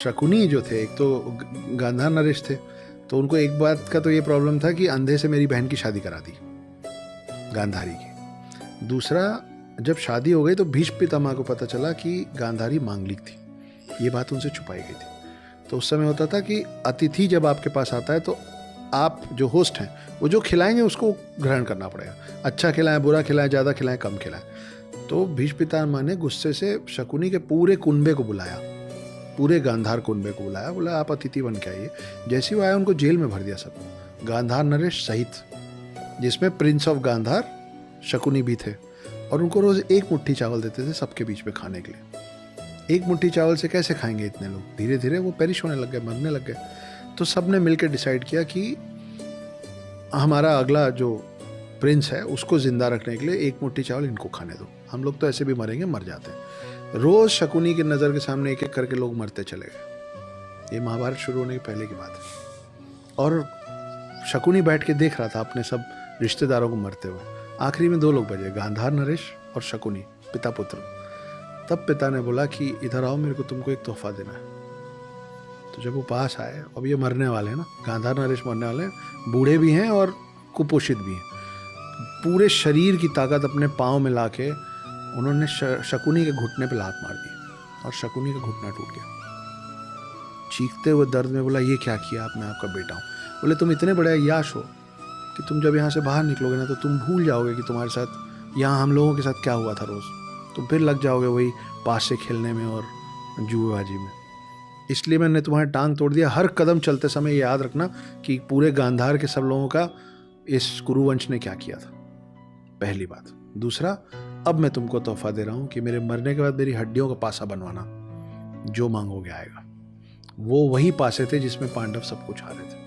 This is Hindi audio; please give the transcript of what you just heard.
शकुनी जो थे, एक तो गांधार नरेश थे, तो उनको एक बात का तो ये प्रॉब्लम था कि अंधे से मेरी बहन की शादी करा दी, गांधारी की। दूसरा, जब शादी हो गई तो भीष्म पितामह को पता चला कि गांधारी मांगलिक थी, ये बात उनसे छुपाई गई थी। तो उस समय होता था कि अतिथि जब आपके पास आता है तो आप जो होस्ट हैं वो जो खिलाएंगे उसको ग्रहण करना पड़ेगा, अच्छा खिलाएं, बुरा खिलाएं, ज़्यादा खिलाएं, कम खिलाएं। तो भीष्म पितामह ने गुस्से से शकुनी के पूरे कुनबे को बुलाया, पूरे गांधार कुनबे को बुलाया, बोला आप अतिथि बन के आइए। जैसे ही वो आया उनको जेल में भर दिया सबको, गांधार नरेश सहित, जिसमें प्रिंस ऑफ गांधार शकुनी भी थे। और उनको रोज एक मुट्ठी चावल देते थे सबके बीच में खाने के लिए। एक मुट्ठी चावल से कैसे खाएंगे इतने लोग? धीरे धीरे वो पेरिश होने लग गए, मरने लग गए। तो सब ने मिलकर डिसाइड किया कि हमारा अगला जो प्रिंस है उसको जिंदा रखने के लिए एक मुट्ठी चावल इनको खाने दो, हम लोग तो ऐसे भी मरेंगे, मर जाते हैं। रोज शकुनी की नज़र के सामने एक एक करके लोग मरते चले गए। ये महाभारत शुरू होने के पहले की बात है। और शकुनी बैठ के देख रहा था अपने सब रिश्तेदारों को मरते हुए। आखिरी में दो लोग बचे, गांधार नरेश और शकुनी, पिता पुत्र। तब पिता ने बोला कि इधर आओ, मेरे को तुमको एक तोहफा देना है। तो जब वो पास आए, अब ये मरने वाले हैं ना, गांधार नरेश मरने वाले हैं, बूढ़े भी हैं और कुपोषित भी हैं। पूरे शरीर की ताकत अपने पाँव में ला के उन्होंने शकुनी के घुटने पे लात मार दी और शकुनी का घुटना टूट गया। चीखते हुए दर्द में बोला, ये क्या किया? मैं आपका बेटा हूँ। बोले तुम इतने बड़े अय्याश हो कि तुम जब यहाँ से बाहर निकलोगे ना तो तुम भूल जाओगे कि तुम्हारे साथ यहाँ हम लोगों के साथ क्या हुआ था रोज़। तुम फिर लग जाओगे वही पास से खेलने में और जुएबाजी में। इसलिए मैंने तुम्हारी टांग तोड़ दिया। हर कदम चलते समय याद रखना कि पूरे गांधार के सब लोगों का इस कुरुवंश ने क्या किया था, पहली बात। दूसरा, अब मैं तुमको तोहफा दे रहा हूँ कि मेरे मरने के बाद मेरी हड्डियों का पासा बनवाना, जो मांगोगे आएगा। वो वही पासे थे जिसमें पांडव सब कुछ हारे थे।